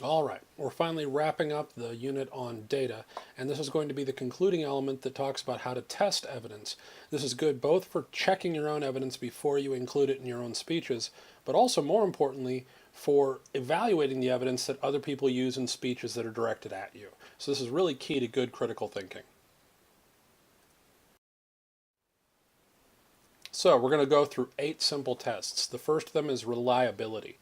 All right, we're finally wrapping up the unit on data, and this is going to be the concluding element that talks about how to test evidence. This is good both for checking your own evidence before you include it in your own speeches, but also more importantly, for evaluating the evidence that other people use in speeches that are directed at you. So this is really key to good critical thinking. So we're going to go through 8 simple tests. The first of them is reliability.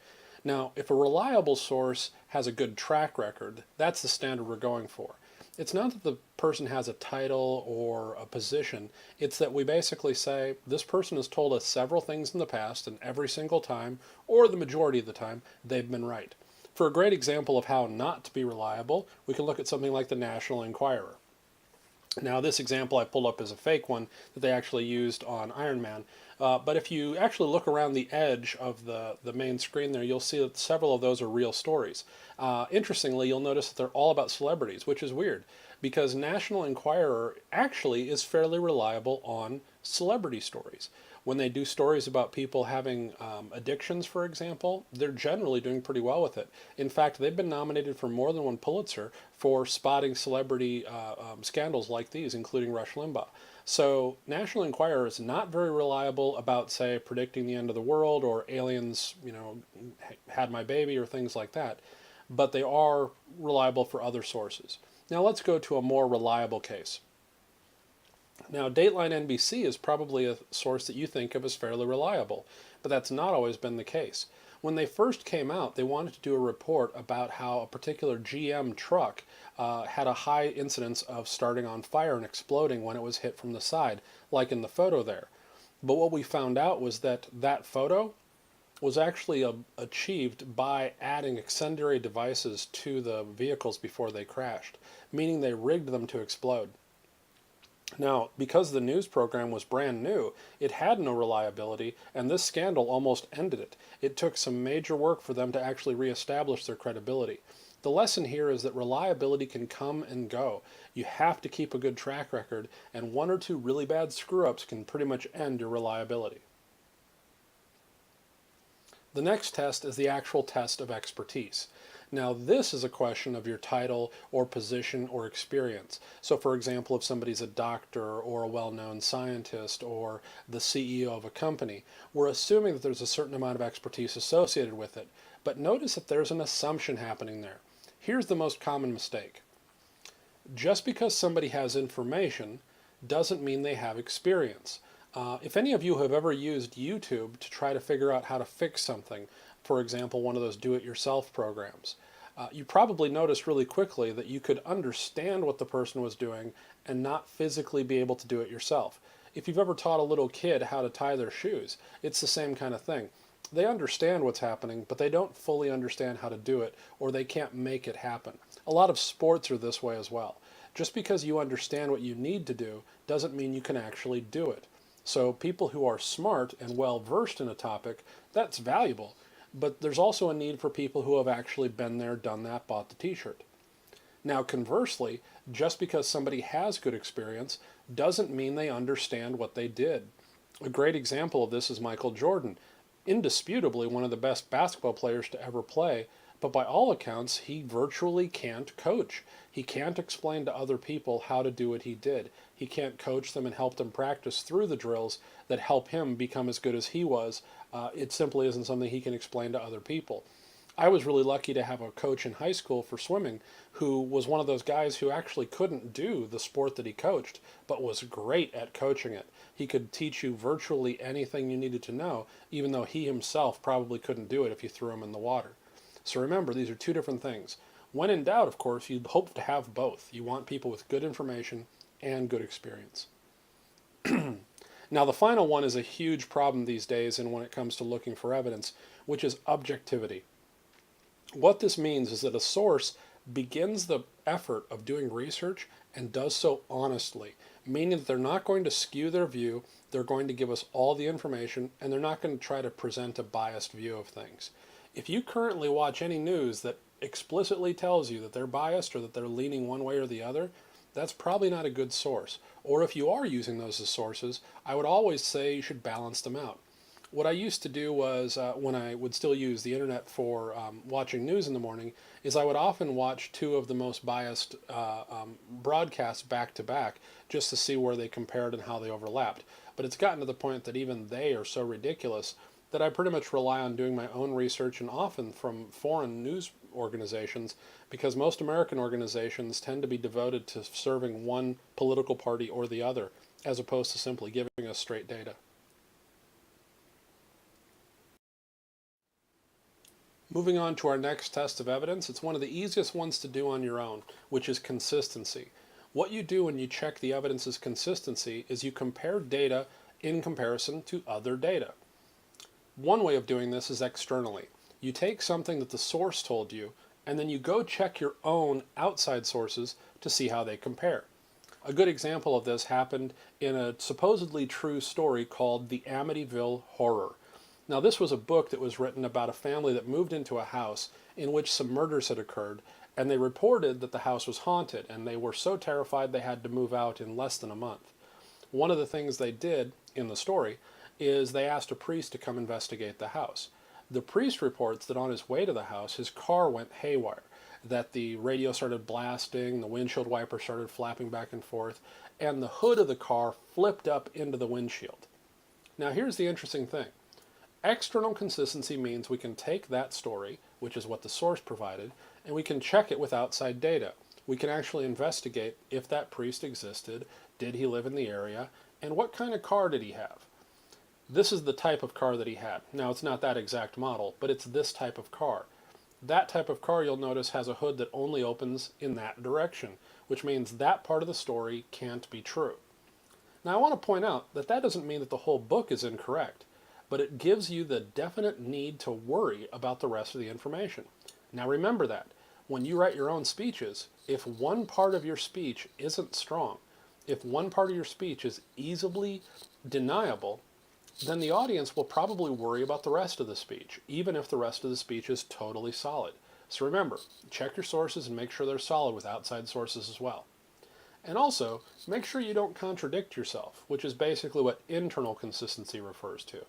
Now, if a reliable source has a good track record, that's the standard we're going for. It's not that the person has a title or a position, it's that we basically say this person has told us several things in the past, and every single time, or the majority of the time, they've been right. For a great example of how not to be reliable, we can look at something like the National Enquirer. Now, this example I pulled up is a fake one that they actually used on Iron Man. But if you actually look around the edge of the main screen there, you'll see that several of those are real stories. Interestingly, you'll notice that they're all about celebrities, which is weird because National Enquirer actually is fairly reliable on celebrity stories. When they do stories about people having addictions, for example, they're generally doing pretty well with it. In fact, they've been nominated for more than one Pulitzer for spotting celebrity scandals like these, including Rush Limbaugh. So, National Enquirer is not very reliable about, say, predicting the end of the world or aliens, had my baby or things like that, but they are reliable for other sources. Now, let's go to a more reliable case. Now, Dateline NBC is probably a source that you think of as fairly reliable, but that's not always been the case. When they first came out, they wanted to do a report about how a particular GM truck had a high incidence of starting on fire and exploding when it was hit from the side, like in the photo there. But what we found out was that that photo was actually achieved by adding incendiary devices to the vehicles before they crashed, meaning they rigged them to explode. Now, because the news program was brand new, it had no reliability, and this scandal almost ended it. It took some major work for them to actually reestablish their credibility. The lesson here is that reliability can come and go. You have to keep a good track record, and one or two really bad screw ups can pretty much end your reliability. The next test is the actual test of expertise. Now, this is a question of your title or position or experience. So, for example, if somebody's a doctor or a well known scientist or the CEO of a company, we're assuming that there's a certain amount of expertise associated with it. But notice that there's an assumption happening there. Here's the most common mistake: just because somebody has information doesn't mean they have experience. If any of you have ever used YouTube to try to figure out how to fix something, for example, one of those do-it-yourself programs, you probably noticed really quickly that you could understand what the person was doing and not physically be able to do it yourself. If you've ever taught a little kid how to tie their shoes, it's the same kind of thing. They understand what's happening, but they don't fully understand how to do it, or they can't make it happen. A lot of sports are this way as well. Just because you understand what you need to do doesn't mean you can actually do it. So people who are smart and well versed in a topic, that's valuable. But there's also a need for people who have actually been there, done that, bought the t-shirt. Now, conversely, just because somebody has good experience doesn't mean they understand what they did. A great example of this is Michael Jordan, indisputably one of the best basketball players to ever play, but by all accounts, he virtually can't coach. He can't explain to other people how to do what he did. He can't coach them and help them practice through the drills that help him become as good as he was. It simply isn't something he can explain to other people. I was really lucky to have a coach in high school for swimming who was one of those guys who actually couldn't do the sport that he coached, but was great at coaching it. He could teach you virtually anything you needed to know, even though he himself probably couldn't do it if you threw him in the water. So remember, these are two different things. When in doubt, of course, you hope to have both. You want people with good information and good experience. Now, the final one is a huge problem these days and when it comes to looking for evidence, which is objectivity. What this means is that a source begins the effort of doing research and does so honestly, meaning that they're not going to skew their view, they're going to give us all the information, and they're not going to try to present a biased view of things. If you currently watch any news that explicitly tells you that they're biased or that they're leaning one way or the other, that's probably not a good source. Or if you are using those as sources, I would always say you should balance them out. What I used to do was, when I would still use the internet for watching news in the morning, is I would often watch two of the most biased broadcasts back to back just to see where they compared and how they overlapped. But it's gotten to the point that even they are so ridiculous that I pretty much rely on doing my own research, and often from foreign news organizations, because most American organizations tend to be devoted to serving one political party or the other, as opposed to simply giving us straight data. Moving on to our next test of evidence, it's one of the easiest ones to do on your own, which is consistency. What you do when you check the evidence's consistency is you compare data in comparison to other data. One way of doing this is externally. You take something that the source told you, and then you go check your own outside sources to see how they compare. A good example of this happened in a supposedly true story called The Amityville Horror. Now, this was a book that was written about a family that moved into a house in which some murders had occurred, and they reported that the house was haunted, and they were so terrified they had to move out in less than a month. One of the things they did in the story is they asked a priest to come investigate the house. The priest reports that on his way to the house, his car went haywire, that the radio started blasting, the windshield wiper started flapping back and forth, and the hood of the car flipped up into the windshield. Now, here's the interesting thing. External consistency means we can take that story, which is what the source provided, and we can check it with outside data. We can actually investigate if that priest existed, did he live in the area, and what kind of car did he have. This is the type of car that he had. Now, it's not that exact model, but it's this type of car. That type of car, you'll notice, has a hood that only opens in that direction, which means that part of the story can't be true. Now, I want to point out that that doesn't mean that the whole book is incorrect, but it gives you the definite need to worry about the rest of the information. Now, remember that. When you write your own speeches, if one part of your speech isn't strong, if one part of your speech is easily deniable, then the audience will probably worry about the rest of the speech, even if the rest of the speech is totally solid. So remember, check your sources and make sure they're solid with outside sources as well. And also, make sure you don't contradict yourself, which is basically what internal consistency refers to.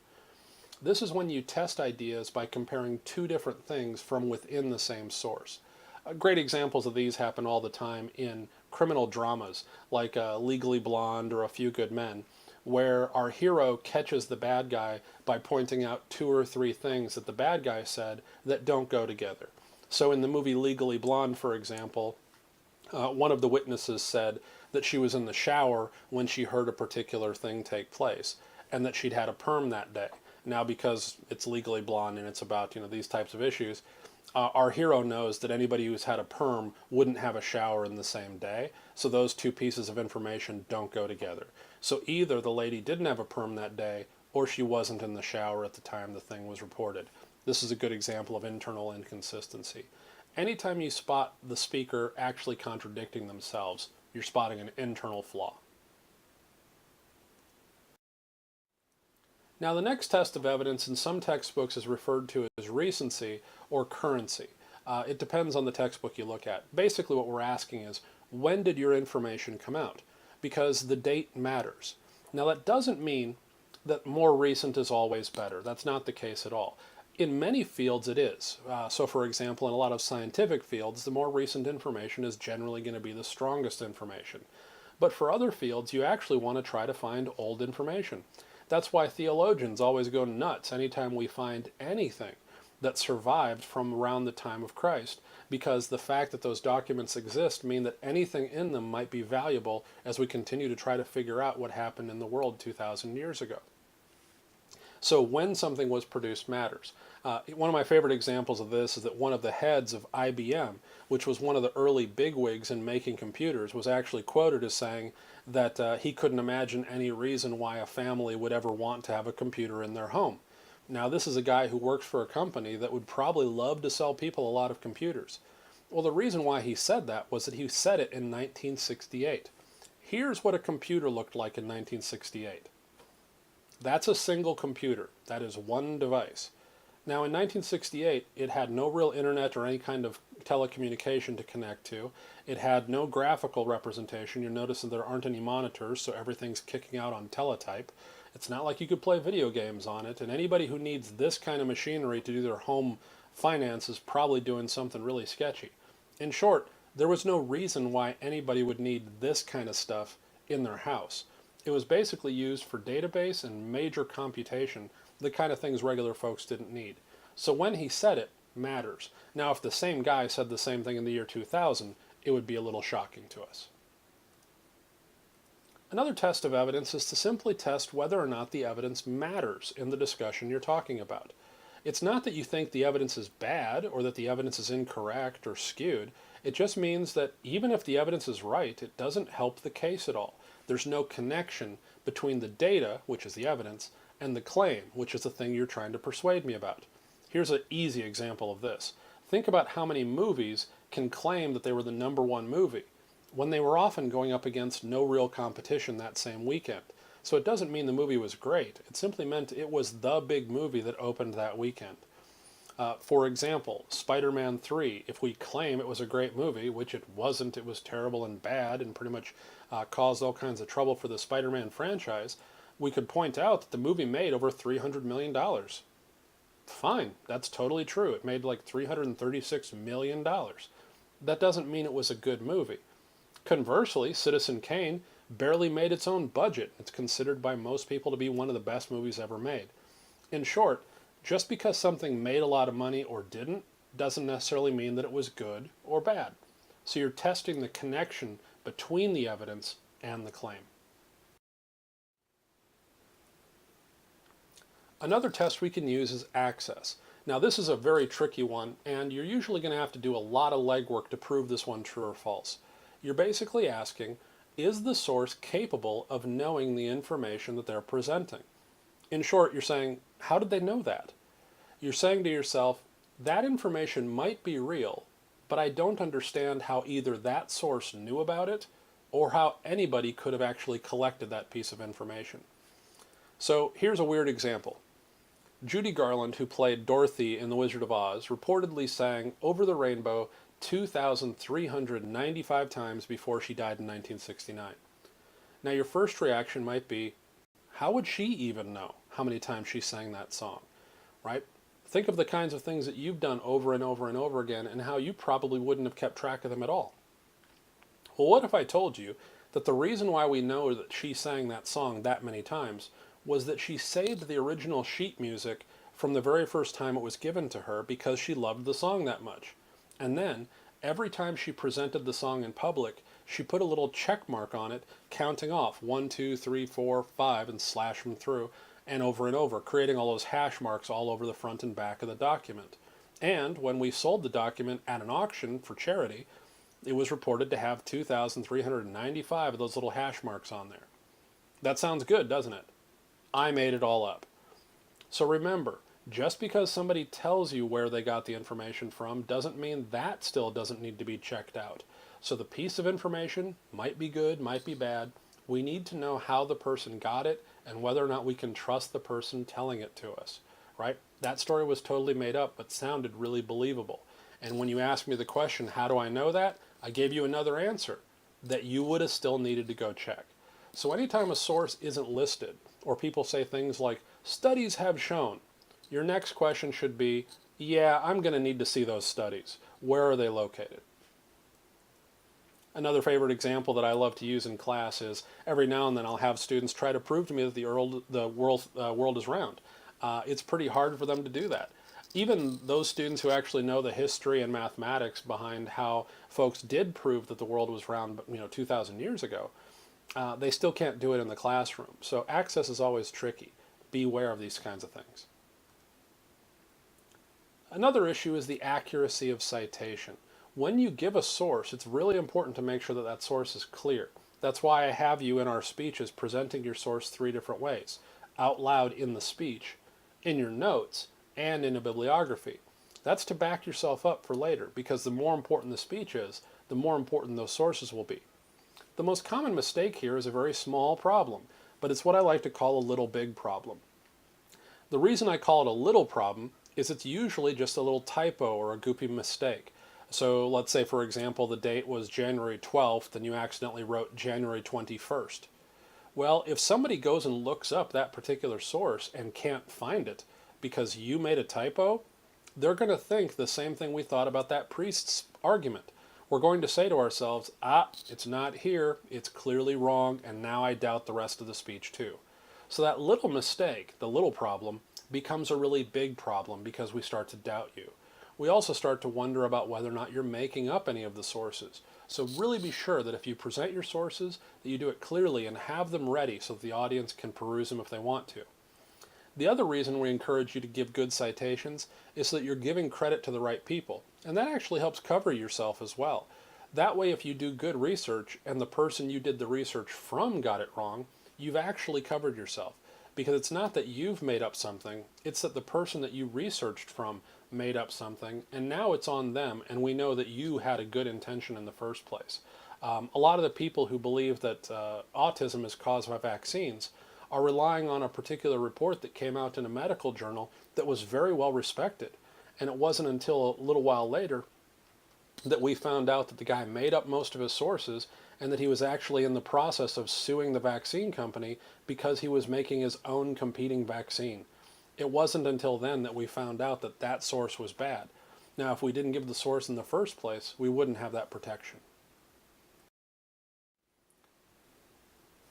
This is when you test ideas by comparing two different things from within the same source. Great examples of these happen all the time in criminal dramas, like Legally Blonde or A Few Good Men, where our hero catches the bad guy by pointing out two or three things that the bad guy said that don't go together. So in the movie Legally Blonde, for example, one of the witnesses said that she was in the shower when she heard a particular thing take place, and that she'd had a perm that day. Now, because it's Legally Blonde and it's about, these types of issues, our hero knows that anybody who's had a perm wouldn't have a shower in the same day, so those two pieces of information don't go together. So either the lady didn't have a perm that day, or she wasn't in the shower at the time the thing was reported. This is a good example of internal inconsistency. Anytime you spot the speaker actually contradicting themselves, you're spotting an internal flaw. Now, the next test of evidence in some textbooks is referred to as recency or currency. It depends on the textbook you look at. Basically, what we're asking is, when did your information come out? Because the date matters. Now, that doesn't mean that more recent is always better. That's not the case at all. In many fields, it is. So, for example, in a lot of scientific fields, the more recent information is generally going to be the strongest information. But for other fields, you actually want to try to find old information. That's why theologians always go nuts anytime we find anything that survived from around the time of Christ, because the fact that those documents exist mean that anything in them might be valuable as we continue to try to figure out what happened in the world 2,000 years ago. So when something was produced matters. One of my favorite examples of this is that one of the heads of IBM, which was one of the early bigwigs in making computers, was actually quoted as saying that he couldn't imagine any reason why a family would ever want to have a computer in their home. Now, this is a guy who works for a company that would probably love to sell people a lot of computers. Well, the reason why he said that was that he said it in 1968. Here's what a computer looked like in 1968. That's a single computer. That is one device. Now, in 1968, it had no real internet or any kind of telecommunication to connect to. It had no graphical representation. You'll notice that there aren't any monitors, so everything's kicking out on teletype. It's not like you could play video games on it, and anybody who needs this kind of machinery to do their home finance is probably doing something really sketchy. In short, there was no reason why anybody would need this kind of stuff in their house. It was basically used for database and major computation, the kind of things regular folks didn't need. So when he said it matters. Now, if the same guy said the same thing in the year 2000, it would be a little shocking to us. Another test of evidence is to simply test whether or not the evidence matters in the discussion you're talking about. It's not that you think the evidence is bad or that the evidence is incorrect or skewed. It just means that even if the evidence is right, it doesn't help the case at all. There's no connection between the data, which is the evidence, and the claim, which is the thing you're trying to persuade me about. Here's an easy example of this. Think about how many movies can claim that they were the #1 movie when they were often going up against no real competition that same weekend. So it doesn't mean the movie was great. It simply meant it was the big movie that opened that weekend. For example, Spider-Man 3, if we claim it was a great movie, which it wasn't, it was terrible and bad and pretty much caused all kinds of trouble for the Spider-Man franchise, we could point out that the movie made over $300 million. Fine, that's totally true. It made like $336 million. That doesn't mean it was a good movie. Conversely, Citizen Kane barely made its own budget. It's considered by most people to be one of the best movies ever made. In short, just because something made a lot of money or didn't doesn't necessarily mean that it was good or bad. So you're testing the connection between the evidence and the claim. Another test we can use is access. Now this is a very tricky one, and you're usually going to have to do a lot of legwork to prove this one true or false. You're basically asking, is the source capable of knowing the information that they're presenting? In short, you're saying, how did they know that? You're saying to yourself, that information might be real, but I don't understand how either that source knew about it or how anybody could have actually collected that piece of information. So here's a weird example. Judy Garland, who played Dorothy in The Wizard of Oz, reportedly sang Over the Rainbow 2,395 times before she died in 1969. Now your first reaction might be, how would she even know how many times she sang that song, right? Think of the kinds of things that you've done over and over and over again and how you probably wouldn't have kept track of them at all. Well, what if I told you that the reason why we know that she sang that song that many times was that she saved the original sheet music from the very first time it was given to her because she loved the song that much. And then, every time she presented the song in public, she put a little check mark on it, counting off 1, 2, 3, 4, 5, and slash them through, and over, creating all those hash marks all over the front and back of the document. And when we sold the document at an auction for charity, it was reported to have 2,395 of those little hash marks on there. That sounds good, doesn't it? I made it all up. So remember, just because somebody tells you where they got the information from doesn't mean that still doesn't need to be checked out. So the piece of information might be good, might be bad. We need to know how the person got it and whether or not we can trust the person telling it to us, right? That story was totally made up but sounded really believable. And when you ask me the question, how do I know that? I gave you another answer that you would have still needed to go check. So anytime a source isn't listed or people say things like, studies have shown, your next question should be, yeah, I'm going to need to see those studies. Where are they located? Another favorite example that I love to use in class is every now and then I'll have students try to prove to me that the world is round. It's pretty hard for them to do that. Even those students who actually know the history and mathematics behind how folks did prove that the world was round, 2,000 years ago, they still can't do it in the classroom. So access is always tricky. Beware of these kinds of things. Another issue is the accuracy of citation. When you give a source, it's really important to make sure that that source is clear. That's why I have you in our speeches presenting your source 3 different ways. Out loud in the speech, in your notes, and in a bibliography. That's to back yourself up for later, because the more important the speech is, the more important those sources will be. The most common mistake here is a very small problem, but it's what I like to call a little big problem. The reason I call it a little problem is it's usually just a little typo or a goofy mistake. So let's say, for example, the date was January 12th and you accidentally wrote January 21st. Well, if somebody goes and looks up that particular source and can't find it because you made a typo, they're going to think the same thing we thought about that priest's argument. We're going to say to ourselves, it's not here, it's clearly wrong, and now I doubt the rest of the speech too. So that little mistake, the little problem, becomes a really big problem because we start to doubt you. We also start to wonder about whether or not you're making up any of the sources. So really be sure that if you present your sources, that you do it clearly and have them ready so that the audience can peruse them if they want to. The other reason we encourage you to give good citations is so that you're giving credit to the right people. And that actually helps cover yourself as well. That way, if you do good research and the person you did the research from got it wrong, you've actually covered yourself. Because it's not that you've made up something, it's that the person that you researched from made up something, and now it's on them, and we know that you had a good intention in the first place. A lot of the people who believe that autism is caused by vaccines are relying on a particular report that came out in a medical journal that was very well respected. And it wasn't until a little while later that we found out that the guy made up most of his sources and that he was actually in the process of suing the vaccine company because he was making his own competing vaccine. It wasn't until then that we found out that that source was bad. Now, if we didn't give the source in the first place, we wouldn't have that protection.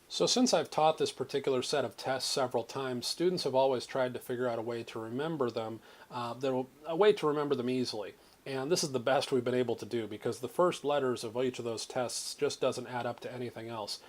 So since I've taught this particular set of tests several times, students have always tried to figure out a way to remember them, a way to remember them easily. And this is the best we've been able to do because the first letters of each of those tests just doesn't add up to anything else.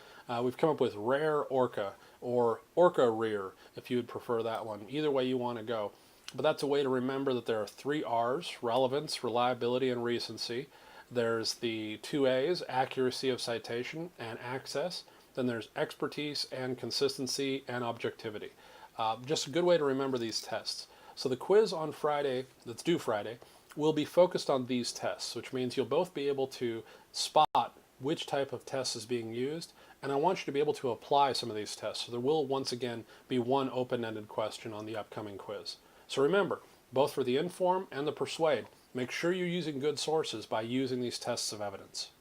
We've come up with rare orca or orca rear, if you would prefer that one. Either way you want to go. But that's a way to remember that there are 3 R's, relevance, reliability, and recency. There's the 2 A's, accuracy of citation and access. Then there's expertise and consistency and objectivity. Just a good way to remember these tests. So the quiz on Friday, that's due Friday, will be focused on these tests, which means you'll both be able to spot which type of test is being used, and I want you to be able to apply some of these tests. So there will once again be one open-ended question on the upcoming quiz. So remember, both for the Inform and the Persuade, make sure you're using good sources by using these tests of evidence.